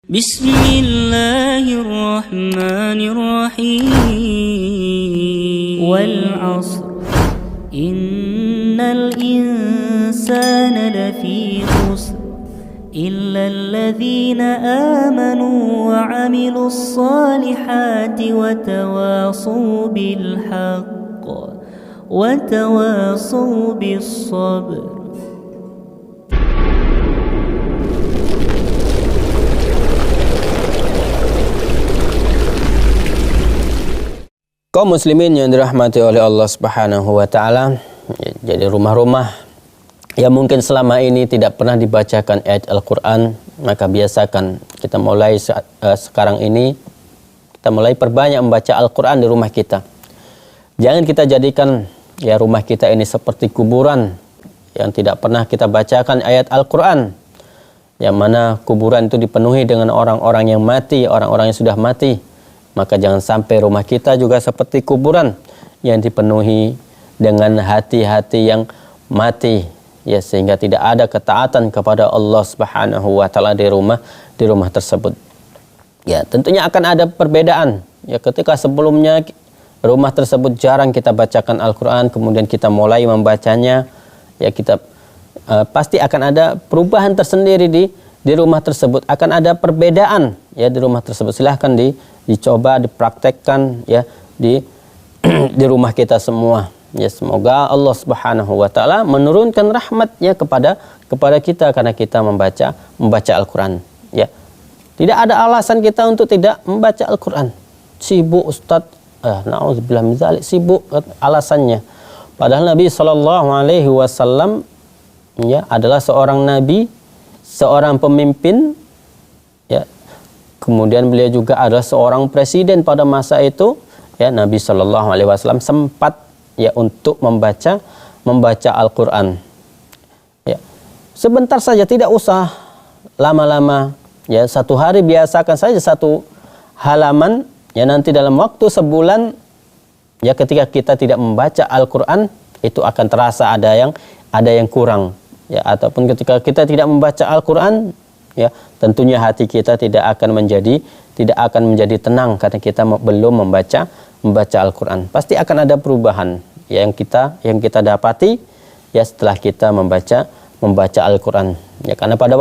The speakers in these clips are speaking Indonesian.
Bismillahirrahmanirrahim. Wal 'ashr. Innal insana lafi khusr illa alladhina amanu wa 'amilus salihati wa tawasaw bil haqq wa tawasaw bis sabr. Kaum muslimin yang dirahmati oleh Allah Subhanahu wa taala, jadi rumah-rumah yang mungkin selama ini tidak pernah dibacakan ayat Al-Qur'an, maka biasakan kita mulai sekarang ini kita mulai perbanyak membaca Al-Qur'an di rumah kita. Jangan kita jadikan ya rumah kita ini seperti kuburan yang tidak pernah kita bacakan ayat Al-Qur'an. Yang mana kuburan itu dipenuhi dengan orang-orang yang mati, orang-orang yang sudah mati. Maka jangan sampai rumah kita juga seperti kuburan yang dipenuhi dengan hati-hati yang mati, ya, sehingga tidak ada ketaatan kepada Allah Subhanahu wa taala di rumah tersebut. Ya, tentunya akan ada perbedaan. Ya, ketika sebelumnya rumah tersebut jarang kita bacakan Al-Qur'an, kemudian kita mulai membacanya, ya kita pasti akan ada perubahan tersendiri di rumah tersebut, akan ada perbedaan ya di rumah tersebut. Silahkan dicoba, dipraktekkan ya di rumah kita semua. Ya, semoga Allah Subhanahu wa taala menurunkan rahmatnya kepada kita karena kita membaca Al-Qur'an. Ya. Tidak ada alasan kita untuk tidak membaca Al-Qur'an. Sibuk Ustaz, naudzubillah min dzalik, sibuk alasannya. Padahal Nabi sallallahu alaihi wasallam ya adalah seorang nabi, seorang pemimpin, ya. Kemudian beliau juga adalah seorang presiden pada masa itu, ya. Nabi Shallallahu Alaihi Wasallam sempat ya untuk membaca Al-Qur'an. Ya. Sebentar saja, tidak usah lama-lama. Ya, satu hari biasakan saja satu halaman. Ya, nanti dalam waktu sebulan, ya ketika kita tidak membaca Al-Qur'an, itu akan terasa ada yang kurang. Ya, ataupun ketika kita tidak membaca Al-Qur'an, ya tentunya hati kita tidak akan menjadi tenang karena kita belum membaca Al-Qur'an. Pasti akan ada perubahan yang kita dapati ya setelah kita membaca Al-Qur'an. Ya, karena pada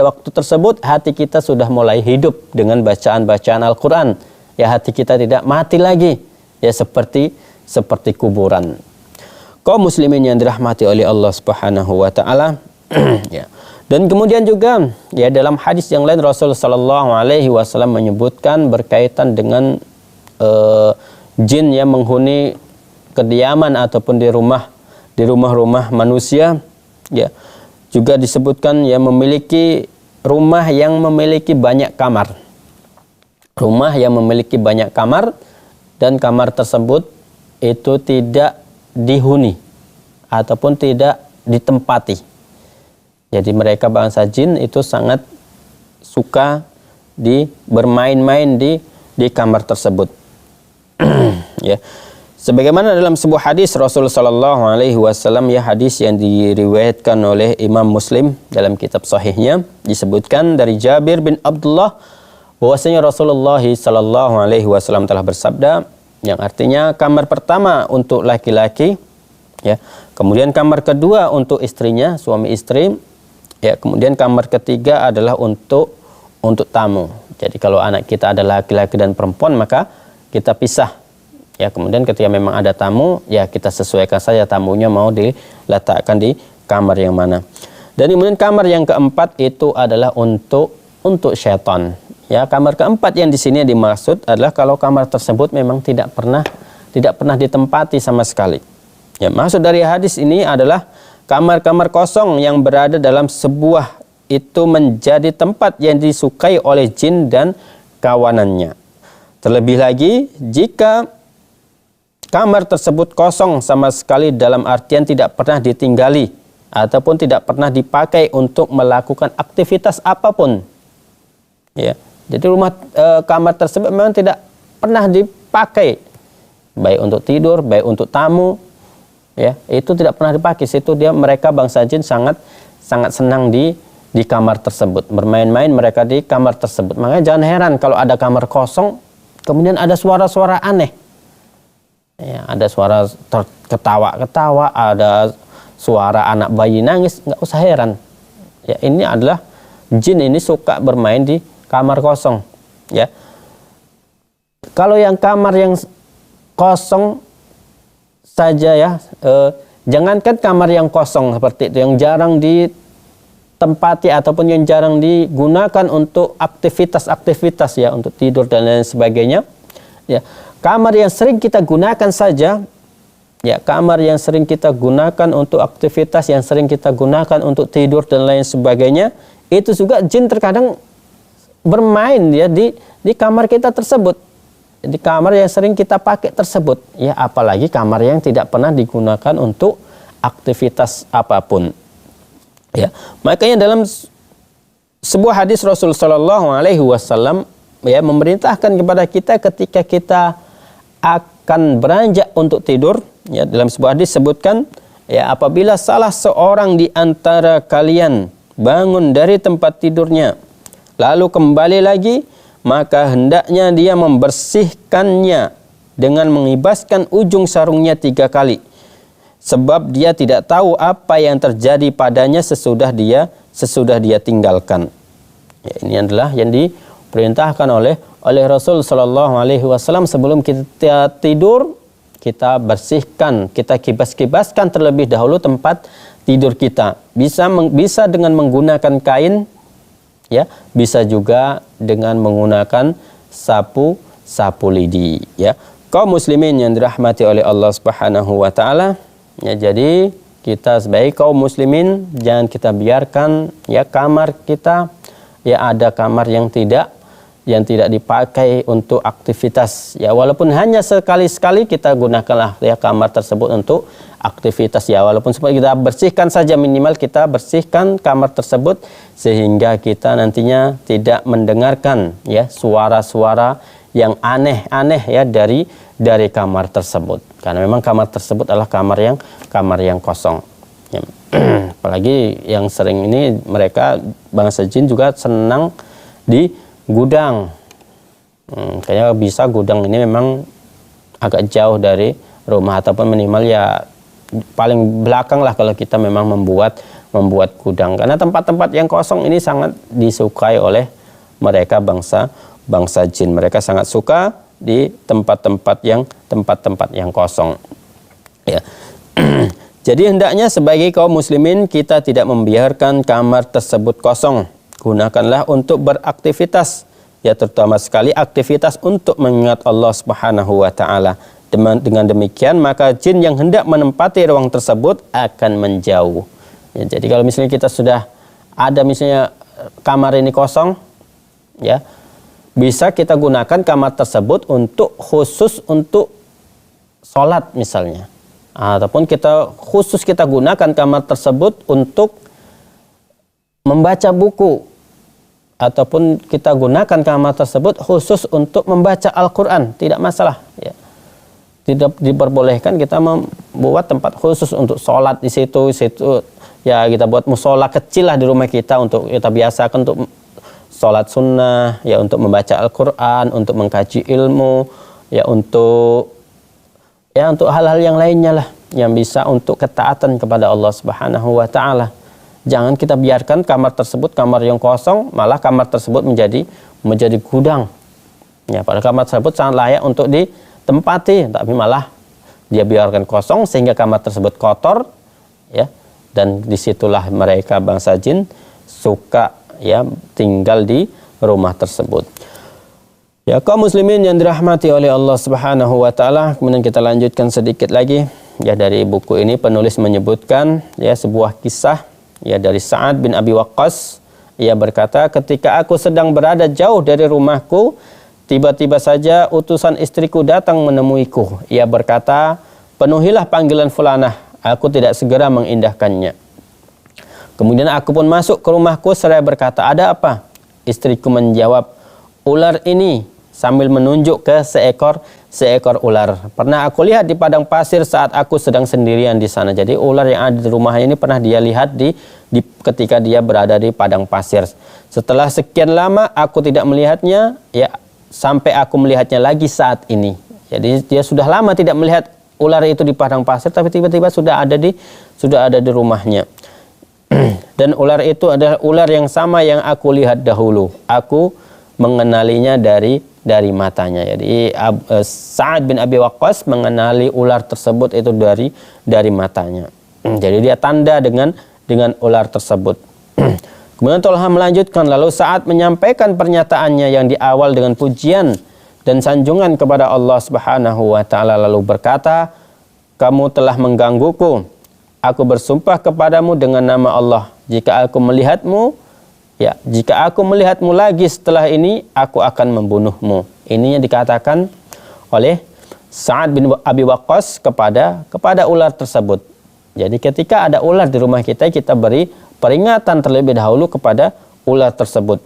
waktu tersebut hati kita sudah mulai hidup dengan bacaan Al-Qur'an. Ya, hati kita tidak mati lagi ya seperti kuburan. Kaum muslimin yang dirahmati oleh Allah Subhanahu wa taala. Ya. Dan kemudian juga ya dalam hadis yang lain Rasul sallallahu alaihi wasallam menyebutkan berkaitan dengan jin yang menghuni kediaman ataupun di rumah-rumah manusia, ya. Juga disebutkan ya memiliki rumah yang memiliki banyak kamar. Rumah yang memiliki banyak kamar dan kamar tersebut itu tidak dihuni ataupun tidak ditempati. Jadi mereka bangsa jin itu sangat suka bermain-main di kamar tersebut. Ya. Sebagaimana dalam sebuah hadis Rasul sallallahu alaihi wasallam, ya hadis yang diriwayatkan oleh Imam Muslim dalam kitab sahihnya, disebutkan dari Jabir bin Abdullah bahwasanya Rasulullah sallallahu alaihi wasallam telah bersabda, yang artinya kamar pertama untuk laki-laki, ya. Kemudian kamar kedua untuk istrinya, suami istri. Ya, kemudian kamar ketiga adalah untuk tamu. Jadi kalau anak kita ada laki-laki dan perempuan, maka kita pisah. Ya, kemudian ketika memang ada tamu, ya kita sesuaikan saja tamunya mau diletakkan di kamar yang mana. Dan kemudian kamar yang keempat itu adalah untuk syaitan. Ya, kamar keempat yang di sini dimaksud adalah kalau kamar tersebut memang tidak pernah ditempati sama sekali. Ya, maksud dari hadis ini adalah kamar-kamar kosong yang berada dalam sebuah itu menjadi tempat yang disukai oleh jin dan kawanannya. Terlebih lagi jika kamar tersebut kosong sama sekali dalam artian tidak pernah ditinggali ataupun tidak pernah dipakai untuk melakukan aktivitas apapun. Ya, jadi kamar tersebut memang tidak pernah dipakai baik untuk tidur, baik untuk tamu. Ya, itu tidak pernah dipakai. Situ mereka bangsa jin sangat senang di kamar tersebut, bermain-main mereka di kamar tersebut. Makanya jangan heran kalau ada kamar kosong, kemudian ada suara-suara aneh. Ya, ada suara ketawa-ketawa, ada suara anak bayi nangis, nggak usah heran. Ya, ini adalah jin ini suka bermain di kamar kosong. Ya, kalau yang kamar yang kosong saja ya, jangankan kamar yang kosong seperti itu, yang jarang ditempati ataupun yang jarang digunakan untuk aktivitas-aktivitas ya, untuk tidur dan lain sebagainya. Ya, kamar yang sering kita gunakan saja, ya, kamar yang sering kita gunakan untuk aktivitas, yang sering kita gunakan untuk tidur dan lain sebagainya, itu juga jin terkadang bermain ya di kamar kita tersebut. Di kamar yang sering kita pakai tersebut, ya, apalagi kamar yang tidak pernah digunakan untuk aktivitas apapun. Ya, makanya dalam sebuah hadis Rasul Shallallahu Alaihi Wasallam ya memerintahkan kepada kita ketika kita akan beranjak untuk tidur, ya, dalam sebuah hadis sebutkan, ya, apabila salah seorang di antara kalian bangun dari tempat tidurnya lalu kembali lagi, maka hendaknya dia membersihkannya dengan mengibaskan ujung sarungnya 3 kali. Sebab dia tidak tahu apa yang terjadi padanya sesudah dia tinggalkan. Ya, ini adalah yang diperintahkan oleh Rasul Shallallahu Alaihi Wasallam. Sebelum kita tidur, kita bersihkan, kita kibas-kibaskan terlebih dahulu tempat tidur kita. Bisa dengan menggunakan kain, ya, bisa juga dengan menggunakan sapu lidi, ya. Kaum muslimin yang dirahmati oleh Allah Subhanahu wa taala, ya, jadi kita sebagai kaum muslimin jangan kita biarkan ya kamar kita ya ada kamar yang tidak dipakai untuk aktivitas, ya, walaupun hanya sekali-sekali kita gunakanlah ya kamar tersebut untuk aktivitas, ya, walaupun sempat kita bersihkan saja, minimal kita bersihkan kamar tersebut sehingga kita nantinya tidak mendengarkan ya suara-suara yang aneh-aneh ya dari kamar tersebut, karena memang kamar tersebut adalah kamar yang kosong, ya. Apalagi yang sering ini mereka bangsa jin juga senang di gudang. Kayaknya bisa gudang ini memang agak jauh dari rumah ataupun minimal ya paling belakang lah kalau kita memang membuat gudang, karena tempat-tempat yang kosong ini sangat disukai oleh mereka bangsa jin. Mereka sangat suka di tempat-tempat yang kosong, ya. Jadi hendaknya sebagai kaum muslimin kita tidak membiarkan kamar tersebut kosong. Gunakanlah untuk beraktivitas, ya, terutama sekali aktivitas untuk mengingat Allah Subhanahu wa taala. Dengan demikian maka jin yang hendak menempati ruang tersebut akan menjauh. Ya, jadi kalau misalnya kita sudah ada misalnya kamar ini kosong, ya, bisa kita gunakan kamar tersebut khusus untuk sholat misalnya, ataupun khusus kita gunakan kamar tersebut untuk membaca buku, ataupun kita gunakan kamar tersebut khusus untuk membaca Al-Quran, tidak masalah, ya. Tidak diperbolehkan kita membuat tempat khusus untuk sholat di situ, ya, kita buat musola kecil lah di rumah kita untuk kita biasakan untuk sholat sunnah, ya, untuk membaca Al-Quran, untuk mengkaji ilmu, ya, untuk hal-hal yang lainnya lah yang bisa untuk ketaatan kepada Allah Subhanahu wa taala. Jangan kita biarkan kamar tersebut kamar yang kosong, malah kamar tersebut menjadi gudang. Ya, padahal kamar tersebut sangat layak untuk ditempati, tapi malah dia biarkan kosong sehingga kamar tersebut kotor, ya. Dan disitulah mereka bangsa jin suka ya tinggal di rumah tersebut. Ya, kaum muslimin yang dirahmati oleh Allah Subhanahu wa taala, kemudian kita lanjutkan sedikit lagi ya dari buku ini. Penulis menyebutkan ya sebuah kisah ya dari Sa'ad bin Abi Waqqas. Ia berkata, ketika aku sedang berada jauh dari rumahku, tiba-tiba saja utusan istriku datang menemuiku. Ia berkata, penuhilah panggilan fulanah, aku tidak segera mengindahkannya. Kemudian aku pun masuk ke rumahku seraya berkata, ada apa? Istriku menjawab, ular ini, sambil menunjuk ke seekor seekor ular. Pernah aku lihat di padang pasir saat aku sedang sendirian di sana. Jadi ular yang ada di rumahnya ini pernah dia lihat ketika dia berada di padang pasir. Setelah sekian lama aku tidak melihatnya, ya sampai aku melihatnya lagi saat ini. Jadi dia sudah lama tidak melihat ular itu di padang pasir, tapi tiba-tiba sudah ada di rumahnya. Dan ular itu adalah ular yang sama yang aku lihat dahulu. Aku mengenalinya dari matanya. Jadi Sa'ad bin Abi Waqqas mengenali ular tersebut itu dari matanya. Jadi dia tanda dengan ular tersebut. Kemudian Tolha melanjutkan, lalu saat menyampaikan pernyataannya yang di awal dengan pujian dan sanjungan kepada Allah Subhanahu wa taala, lalu berkata, kamu telah menggangguku. Aku bersumpah kepadamu dengan nama Allah, jika aku melihatmu lagi setelah ini, aku akan membunuhmu. Ininya dikatakan oleh Sa'ad bin Abi Waqqas kepada ular tersebut. Jadi ketika ada ular di rumah kita beri peringatan terlebih dahulu kepada ular tersebut.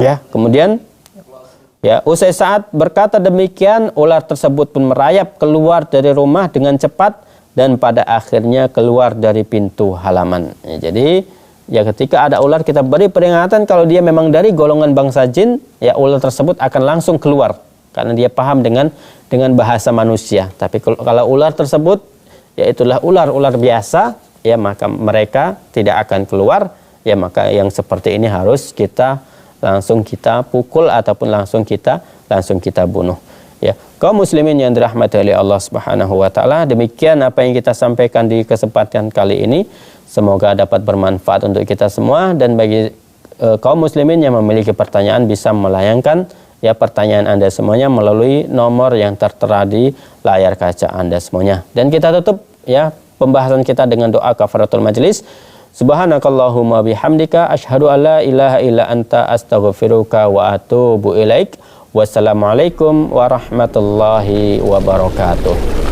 Ya, kemudian usai Sa'ad berkata demikian, ular tersebut pun merayap keluar dari rumah dengan cepat dan pada akhirnya keluar dari pintu halaman. Jadi ketika ada ular kita beri peringatan, kalau dia memang dari golongan bangsa jin, ular tersebut akan langsung keluar karena dia paham dengan bahasa manusia. Tapi kalau ular tersebut itulah ular biasa, maka mereka tidak akan keluar. Maka yang seperti ini harus langsung kita pukul ataupun langsung kita bunuh. Kaum muslimin yang dirahmati oleh Allah Subhanahu wa taala, demikian apa yang kita sampaikan di kesempatan kali ini. Semoga dapat bermanfaat untuk kita semua, dan bagi kaum muslimin yang memiliki pertanyaan bisa melayangkan pertanyaan Anda semuanya melalui nomor yang tertera di layar kaca Anda semuanya. Dan kita tutup pembahasan kita dengan doa kafaratul majlis. Subhanakallahumma bihamdika asyhadu an la ilaha illa anta astaghfiruka wa atubu ilaik. Wassalamualaikum warahmatullahi wabarakatuh.